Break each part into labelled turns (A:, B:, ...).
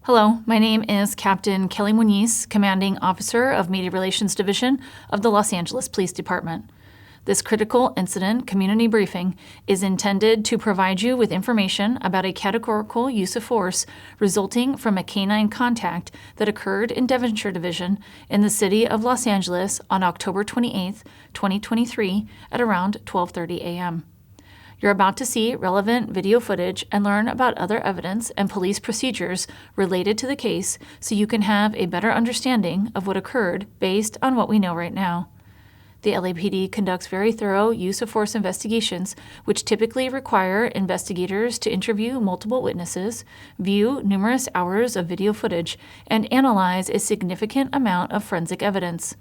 A: Hello, my name is Captain Kelly Muñiz, Commanding Officer of Media Relations Division of the Los Angeles Police Department. This critical incident community briefing is intended to provide you with information about a categorical use of force resulting from a K-9 contact that occurred in Devonshire Division in the city of Los Angeles on October 28, 2023 at around 12:30 a.m. You're about to see relevant video footage and learn about other evidence and police procedures related to the case so you can have a better understanding of what occurred based on what we know right now. The LAPD conducts very thorough use of force investigations, which typically require investigators to interview multiple witnesses, view numerous hours of video footage, and analyze a significant amount of forensic evidence.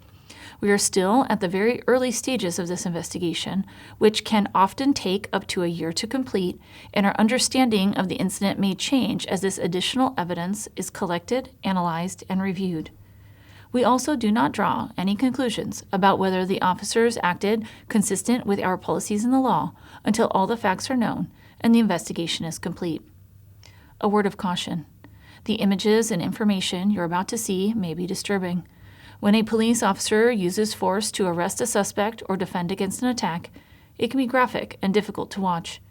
A: We are still at the very early stages of this investigation, which can often take up to a year to complete, and our understanding of the incident may change as this additional evidence is collected, analyzed, and reviewed. We also do not draw any conclusions about whether the officers acted consistent with our policies and the law until all the facts are known and the investigation is complete. A word of caution. The images and information you're about to see may be disturbing. When a police officer uses force to arrest a suspect or defend against an attack, it can be graphic and difficult to watch.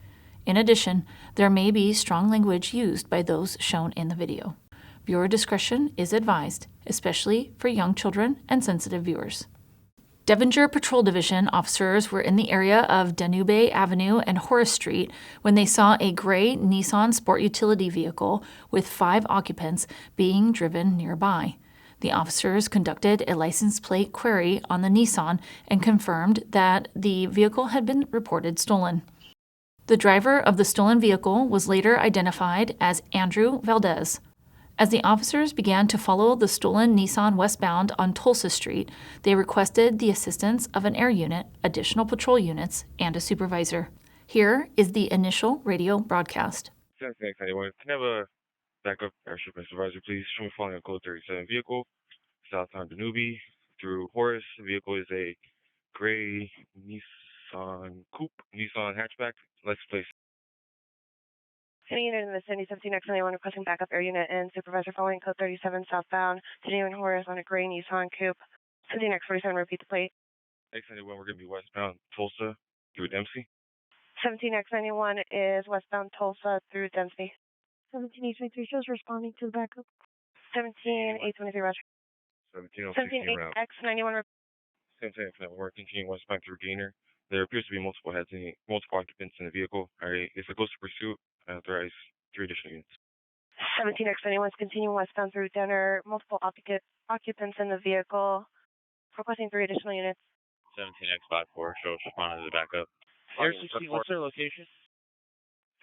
A: In addition, there may be strong language used by those shown in the video. Viewer discretion is advised, especially for young children and sensitive viewers. Devonshire Patrol Division officers were in the area of Danube Avenue and Horace Street when they saw a gray Nissan sport utility vehicle with 5 occupants being driven nearby. The officers conducted a license plate query on the Nissan and confirmed that the vehicle had been reported stolen. The driver of the stolen vehicle was later identified as Andrew Valdez. As the officers began to follow the stolen Nissan westbound on Tulsa Street, they requested the assistance of an air unit, additional patrol units, and a supervisor. Here is the initial radio broadcast.
B: Can I have a backup airship and supervisor, please? Show me following a code 37 vehicle, southbound Danube through Horace. The vehicle is a gray Nissan coupe, Nissan hatchback. Let's place.
C: Sending unit in the vicinity 17X91 requesting backup air unit and supervisor following code 37 southbound Danube and Horace on a gray Nissan coupe. 17X47, repeat the plate.
B: X91, we're going to be westbound Tulsa through Dempsey.
C: 17X91 is westbound Tulsa through Dempsey.
D: 17X23 shows responding to the backup.
C: 17A23, roger. 17X91.
B: 17X91, we're continuing westbound through Gainer. There appears to be multiple occupants in the vehicle. If it goes to pursuit, I authorize 3 additional units.
C: 17X91 is continuing westbound through Denver. Multiple occupants in the vehicle. Requesting 3 additional units.
E: 17X54 shows responding to the backup.
F: Air 16, what's their location?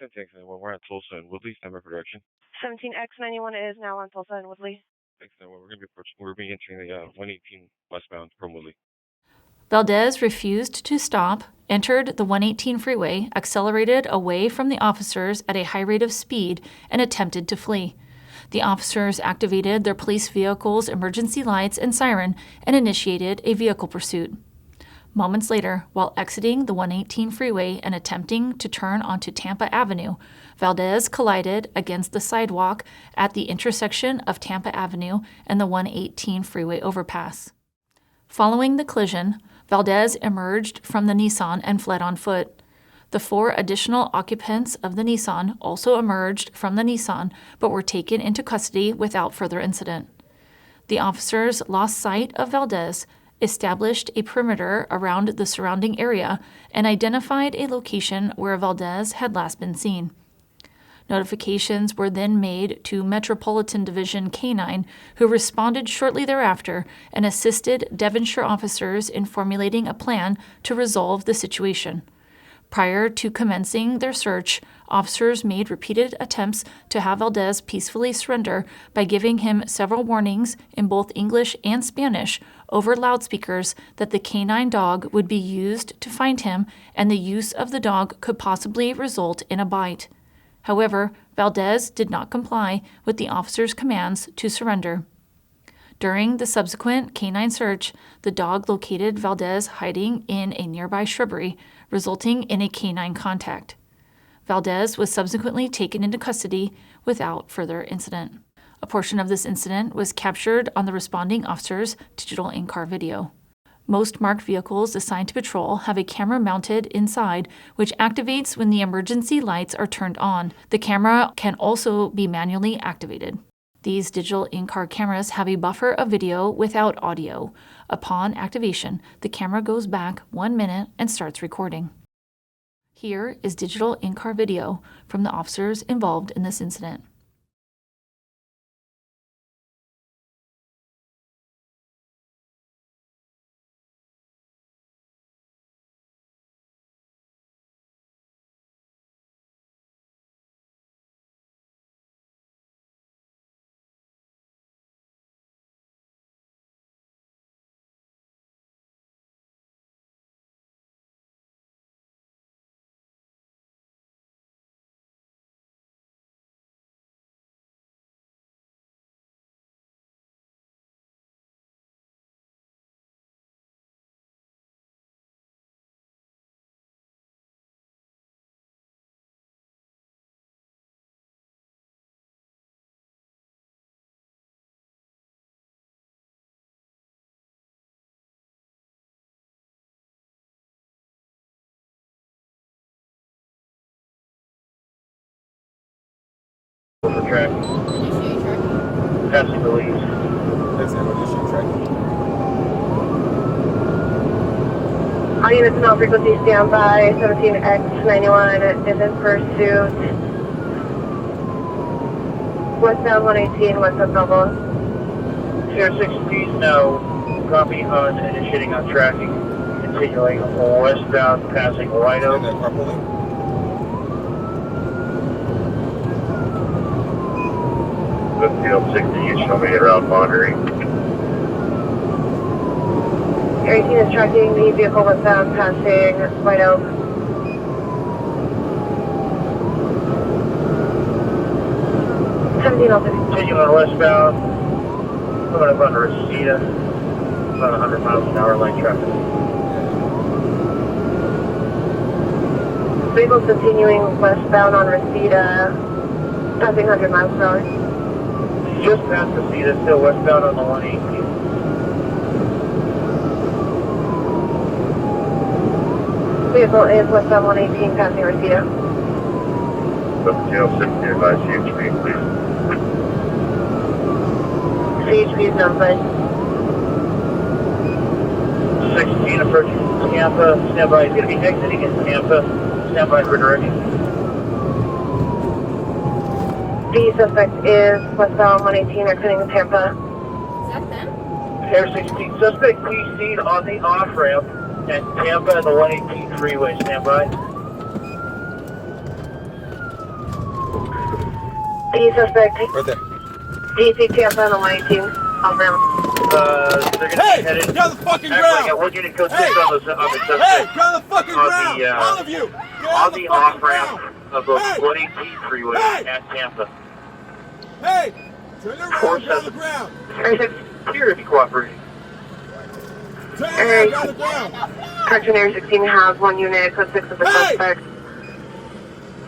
B: 17X91, we're at Tulsa and Woodley. Stand by for direction.
C: 17X91 is now on Tulsa and Woodley.
B: X91, we're going to be entering the 118 westbound from Woodley.
A: Valdez refused to stop, entered the 118 freeway, accelerated away from the officers at a high rate of speed, and attempted to flee. The officers activated their police vehicle's emergency lights and siren and initiated a vehicle pursuit. Moments later, while exiting the 118 freeway and attempting to turn onto Tampa Avenue, Valdez collided against the sidewalk at the intersection of Tampa Avenue and the 118 freeway overpass. Following the collision, Valdez emerged from the Nissan and fled on foot. The 4 additional occupants of the Nissan also emerged from the Nissan but were taken into custody without further incident. The officers lost sight of Valdez, established a perimeter around the surrounding area, and identified a location where Valdez had last been seen. Notifications were then made to Metropolitan Division K9, who responded shortly thereafter and assisted Devonshire officers in formulating a plan to resolve the situation. Prior to commencing their search, officers made repeated attempts to have Valdez peacefully surrender by giving him several warnings in both English and Spanish over loudspeakers that the K-9 dog would be used to find him and the use of the dog could possibly result in a bite. However, Valdez did not comply with the officers' commands to surrender. During the subsequent K-9 search, the dog located Valdez hiding in a nearby shrubbery, resulting in a K-9 contact. Valdez was subsequently taken into custody without further incident. A portion of this incident was captured on the responding officer's digital in-car video. Most marked vehicles assigned to patrol have a camera mounted inside, which activates when the emergency lights are turned on. The camera can also be manually activated. These digital in-car cameras have a buffer of video without audio. Upon activation, the camera goes back 1 minute and starts recording. Here is digital in-car video from the officers involved in this incident.
F: For track. Passing the leads.
G: That's an initial track.
C: All units now frequency standby. 17X91 is in pursuit. Westbound 118, west of Valdez.
F: Air 16 now copy on initiating on tracking. Continuing westbound passing White Oak.
G: And then carpooling.
F: Field 60, you show me around monitoring.
C: Air 18 is tracking the vehicle westbound passing White Oak.
F: Continuing westbound, coming up on Reseda, about 100 miles an hour light traffic.
C: Vehicle continuing westbound on Reseda, passing 100 miles per hour.
F: Just past Reseda, still westbound on the 118.
C: Vehicle is westbound 118, passing Reseda.
F: 1760, advise CHP, please.
C: CHP is notified.
F: 16 approaching Tampa, standby. He's going to be exiting in Tampa, standby for direction.
C: The suspect is westbound 118, exiting Tampa.
H: Is that them?
F: Air 16, suspect please seen on the off-ramp at Tampa and the 118 freeway, standby.
C: The suspect,
G: Right there.
C: DC Tampa and the 118, off-ramp.
F: They're going to be headed.
G: Get on the fucking
F: Actually, I
G: ground!
F: got 1 unit code 6
G: Hey!
F: on the suspect.
G: Hey, get on the fucking
F: On
G: ground!
F: the,
G: All of you! Get
F: On
G: on
F: the
G: the fucking
F: off-ramp
G: ground!
F: of the
G: Hey!
F: 118 freeway
G: Hey!
F: at Tampa.
G: Hey! Turn around,
F: Four
G: get on the
F: seven.
G: ground!
F: Air 6, clear if you cooperate.
G: Turn
C: Hey!
G: around, get on the ground!
C: Correction, Air 16 has 1 unit, code 6 of the
G: Hey!
C: suspect.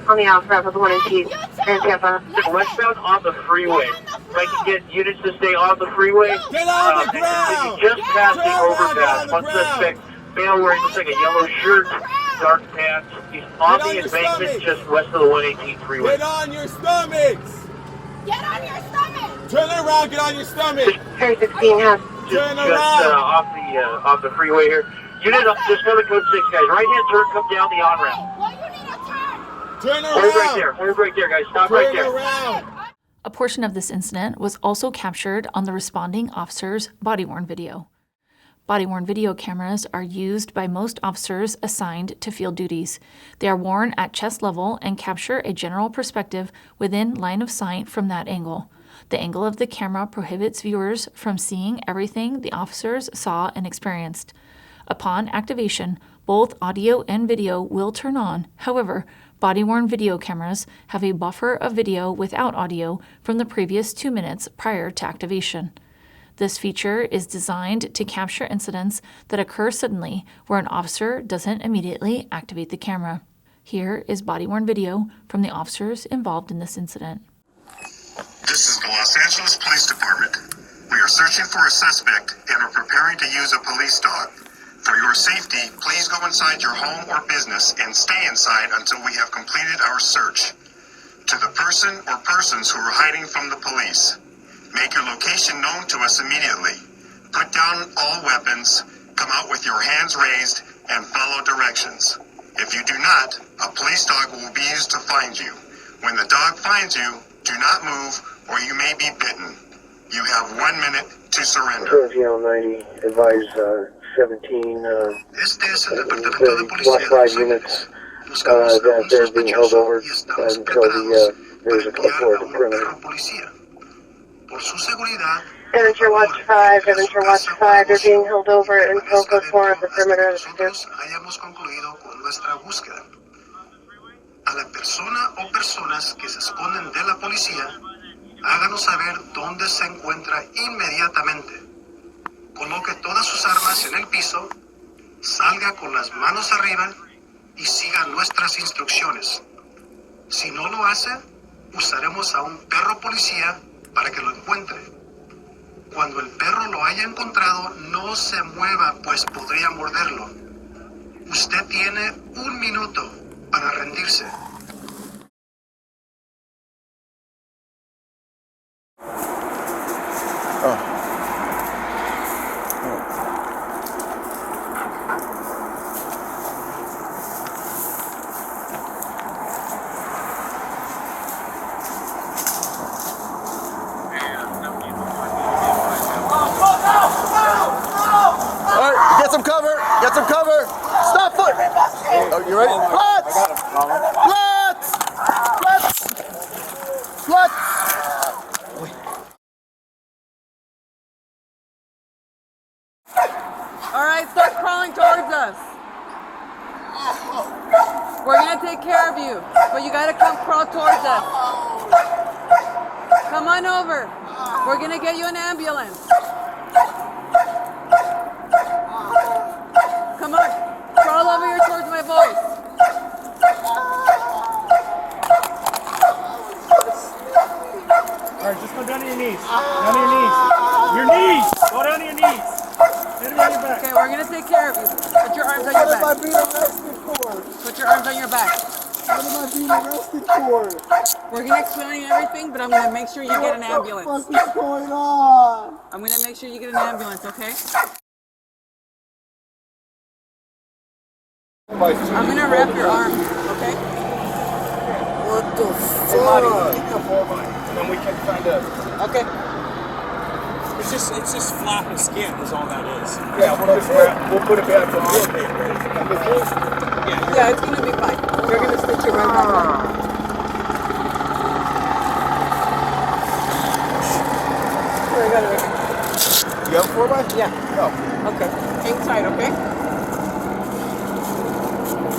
C: On the off-ramp of the 118 in Tampa.
F: Westbound on the freeway. If I can get units to stay on the freeway.
G: Get on the ground!
F: Just passing
G: Turn around,
F: overpass.
G: get on the
F: One
G: ground!
F: suspect, male wearing looks like a yellow shirt, dark pants. He's on
G: Get on
F: the
G: your
F: embankment
G: stomach.
F: just west of the 118 freeway.
G: Get on your stomachs!
H: Get on your stomach!
G: Turn around, get on your stomach!
C: Air 16 has
G: Turn
F: Just
G: around!
F: off the freeway here. Unit up, just go to code 6, guys. Right hand turn, come down the on ramp.
H: Well, you need a turn!
G: Turn
F: Hold right
G: around!
F: there. Hold right there, guys. Stop right
G: Turn
F: there.
G: around!
A: A portion of this incident was also captured on the responding officer's body-worn video. Body-worn video cameras are used by most officers assigned to field duties. They are worn at chest level and capture a general perspective within line of sight from that angle. The angle of the camera prohibits viewers from seeing everything the officers saw and experienced. Upon activation, both audio and video will turn on. However, body-worn video cameras have a buffer of video without audio from the previous 2 minutes prior to activation. This feature is designed to capture incidents that occur suddenly where an officer doesn't immediately activate the camera. Here is body-worn video from the officers involved in this incident.
I: This is the Los Angeles Police Department. We are searching for a suspect and are preparing to use a police dog. For your safety, please go inside your home or business and stay inside until we have completed our search. To the person or persons who are hiding from the police, make your location known to us immediately. Put down all weapons, come out with your hands raised, and follow directions. If you do not, a police dog will be used to find you. When the dog finds you, do not move or you may be bitten. You have 1 minute to surrender.
F: 90, advise 17,
I: Este es el departamento de policía.
F: SWAT 5 units that they're being held over until there's a call for the perimeter.
I: Por su seguridad,
C: Devonshire Watch 5, Devonshire Watch 5, they're being held over until code 4 of the perimeter of the city.
I: nosotros hayamos concluido con nuestra búsqueda. A la persona o personas que se esconden de la policía, háganos saber dónde se encuentra inmediatamente. Coloque todas sus armas en el piso, salga con las manos arriba y siga nuestras instrucciones. Si no lo hace, usaremos a un perro policía para que lo encuentre. Cuando el perro lo haya encontrado, no se mueva, pues podría morderlo. Usted tiene 1 minuto para rendirse.
G: Alright, get some cover. Get some cover. Stop foot. Oh, you ready? Flats! Flats! Flats!
J: Alright, start crawling towards us. We're gonna take care of you, but you gotta come crawl towards us. Come on over. We're gonna get you an ambulance. Come on, crawl over here towards my voice.
K: Alright, just go down to your knees. Down to your knees. Your knees! Go down to your knees. Get it on your back.
J: Okay, we're gonna take care of you. Put your arms on your back.
G: What am I being arrested for?
J: Put your arms on your back.
G: What am I being arrested for?
J: We're gonna explain everything, but I'm gonna make sure you get an ambulance.
G: What the fuck is going on?
J: I'm gonna make sure you get an ambulance, okay? I'm gonna wrap your arm, okay?
G: What the fuck?
K: And then we can kind of.
J: Okay.
K: It's just flapping skin is all that is.
F: Yeah, we'll put it back on paper.
J: Yeah, it's gonna be fine. We're gonna stitch it right back on. Here, I got it right here.
G: You have a 4x?
J: Yeah.
G: No.
J: Okay. Hang tight, okay?
G: What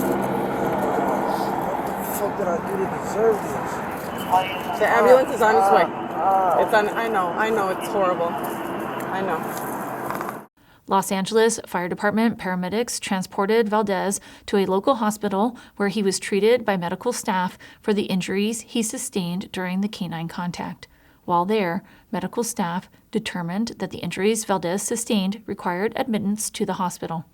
G: the fuck did I do to deserve this?
J: The ambulance is on its way. It's on. I know. It's horrible. I know.
A: Los Angeles Fire Department paramedics transported Valdez to a local hospital where he was treated by medical staff for the injuries he sustained during the K-9 contact. While there, medical staff determined that the injuries Valdez sustained required admittance to the hospital.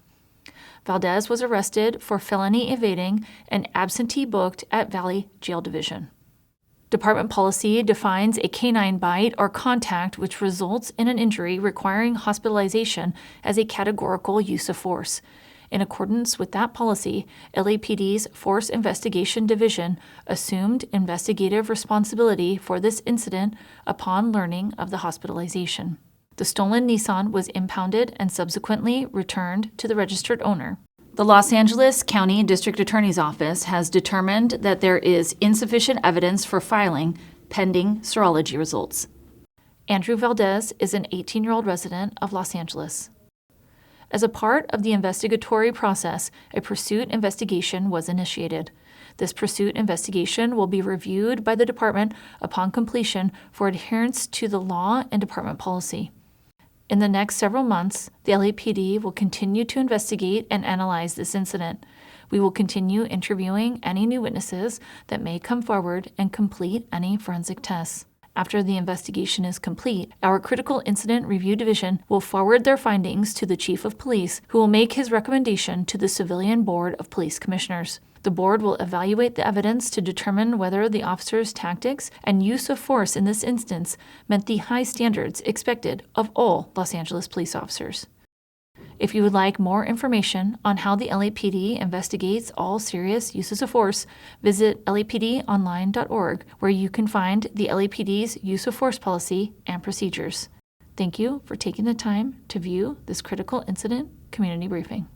A: Valdez was arrested for felony evading and absentee booked at Valley Jail Division. Department policy defines a K-9 bite or contact which results in an injury requiring hospitalization as a categorical use of force. In accordance with that policy, LAPD's Force Investigation Division assumed investigative responsibility for this incident upon learning of the hospitalization. The stolen Nissan was impounded and subsequently returned to the registered owner. The Los Angeles County District Attorney's Office has determined that there is insufficient evidence for filing pending serology results. Andrew Valdez is an 18-year-old resident of Los Angeles. As a part of the investigatory process, a pursuit investigation was initiated. This pursuit investigation will be reviewed by the department upon completion for adherence to the law and department policy. In the next several months, the LAPD will continue to investigate and analyze this incident. We will continue interviewing any new witnesses that may come forward and complete any forensic tests. After the investigation is complete, our Critical Incident Review Division will forward their findings to the Chief of Police, who will make his recommendation to the Civilian Board of Police Commissioners. The board will evaluate the evidence to determine whether the officer's tactics and use of force in this instance met the high standards expected of all Los Angeles police officers. If you would like more information on how the LAPD investigates all serious uses of force, visit lapdonline.org, where you can find the LAPD's use of force policy and procedures. Thank you for taking the time to view this critical incident community briefing.